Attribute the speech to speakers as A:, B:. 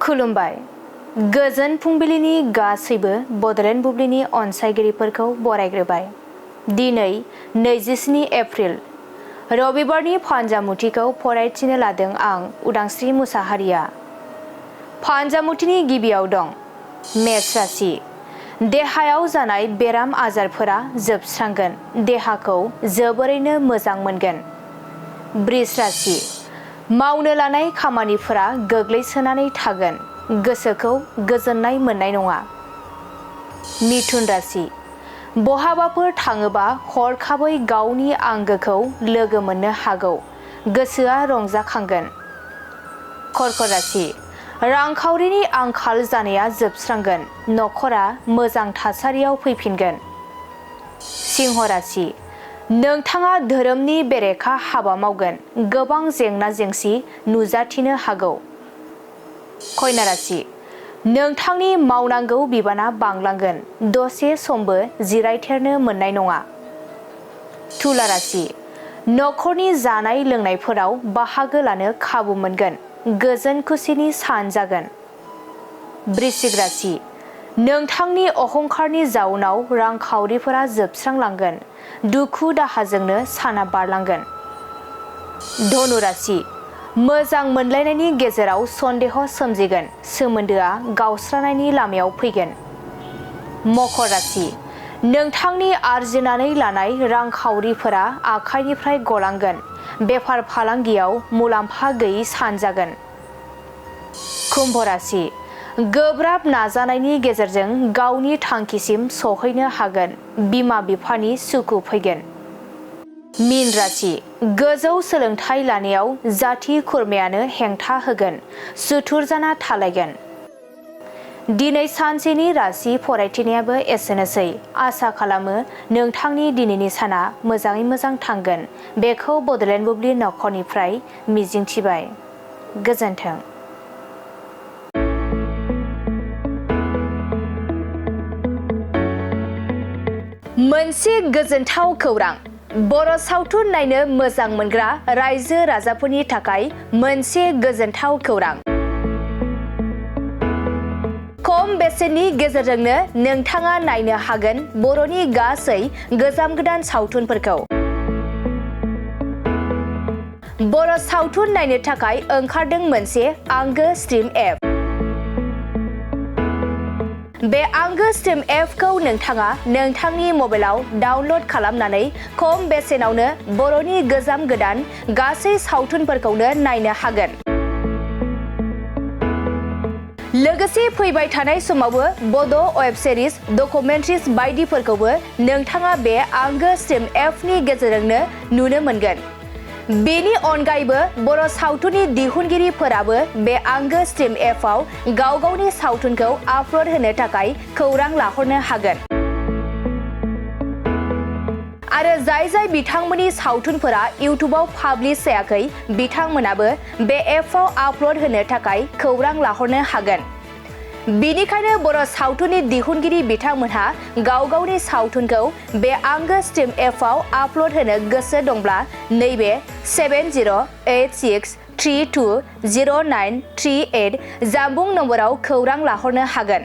A: खुलुमबाय। गोजोन फुंबिलिनि गासैबो बडलेण्ड बुब्लिनि अनसायगिरिफोरखौ बरायग्रोबाय। दिनै 27 एप्रिल रबिबारनि फान्जामुथिखौ फरायथिनो लादों आं उदांस्रि मुसाहारिया। फान्जामुथिनि गिबियाव दं मेष राशि। देहायाव जानाय बेराम आजारफोरा जोबस्रांगोन, देहाखौ जोबोरैनो मोजां मोनगोन। बृष राशि। मावनो लानाय खामानिफोरा गोग्लैसोनानै थागोन, गोसोखौ गोजोननाय मोननाय नङा। मिथुन राशि। बहाबाफोर थाङोबा हरखाबै गावनि आंगोखौ लोगो मोननो हागौ, गोसोआ रंजाखांगोन। कर्कट राशि। रांखावरिनि आंखाल जानाया जोबस्रांगोन, नखरा मोजां थासारियाव फैफिनगोन। सिंह राशि। नोंथाङा धोरोमनि बेरेखा हाबा मावगोन, गोबां जेंना जेंसि नुजाथिनो हागौ। कन्या राशि। नोंथांनि मावनांगौ बिबाना बांलांगोन, दसे समबो जिरायथेरनो मोननाय नङा। तुला राशि। नखरनि जानाय लोंनायफोराव बाहागो लानो खाबु मोनगोन, गोजोन खुसिनि सान जागोन। वृश्चिक राशि। नोंथांनि अहंकारनि जाउनाव रांखावरिफोरा जोबस्रांलांगोन, दुखु दाहाजोंनो साना बारलांगोन। धनु राशि। मोजां मोनलायनायनि गेजेराव सन्देह सोमजिगोन, सोमोन्दोआ गावस्रानायनि लामायाव फैगोन। मकर राशि। नोंथांनि आरजिनानै लानाय रांखावरिफोरा आखाइनिफ्राय गलांगोन, बेफार फालांगियाव मुलाम्फा गैयै सान जागोन। कुम्भ राशि। गोब्राब नाजानायनि गेजेरजों गावनि थांखिसिम सहैनो हागोन, बिमा बिफानि सुखु फैगोन। मीन राशि। गोजौ सोलोंथाइ लानायाव जाथि खुरमायानो हेंथा होगोन, सुथुर जाना थालायगोन। दिनै सानसेनि राशि फरायथिनायाबो एसेनोसै। आसा खालामो नोंथांनि दिनैनि साना मोजाङै मोजां थांगोन, बेखौ बडलेण्ड बुब्लि नखरनिफ्राय मिजिंथिबाय। गोजोन्थों। मोनसे गोजोनथाव खौरां। बर' सावथुन नायनो मोजां मोनग्रा रायजो राजाफोरनि थाखाय मोनसे गोजोनथाव खौरां। खम बेसेननि गेजेरजोंनो नोंथाङा नायनो हागोन बर'नि गासै गोजाम गोदान सावथुनफोरखौ। बर' सावथुन नायनो थाखाय ओंखारदों मोनसे आंगो स्ट्रिम एप। बे आंगो स्ट्रिम एपखौ नोंथाङा नोंथांनि मबाइलाव डाउनल'ड खालामनानै खम बेसेनावनो बर'नि गोजाम गोदान गासै सावथुनफोरखौनो नायनो हागोन। लोगोसे फैबाय थानाय समावबो बड' वेब सिरिज, डकुमेन्ट्रिज बायदिफोरखौबो नोंथाङा बे आंगो स्ट्रिम एपनि गेजेरजोंनो नुनो मोनगोन। बेनि अनगायैबो बर' सावथुननि दिहुनगिरिफोराबो बे आंगो स्ट्रिम एपआव गाव गावनि सावथुनखौ आपल'ड होनो थाखाय खौरां लाहरनो हागोन। आरो जाय बिथांमोननि सावथुनफोरा इउटुबाव पाब्लिश जायाखै, बिथांमोनाबो बे एपआव आपल'ड होनो थाखाय खौरां लाहरनो हागोन। बेनिखायनो बर' सावथुननि दिहुनगिरि बिथांमोनहा गाव गावनि सावथुनखौ बे आंगो स्ट्रिम एपआव आपल'ड होनो गोसो दंब्ला नैबे 7086320938 जानबुं नम्बराव खौरां लाहरनो हागोन।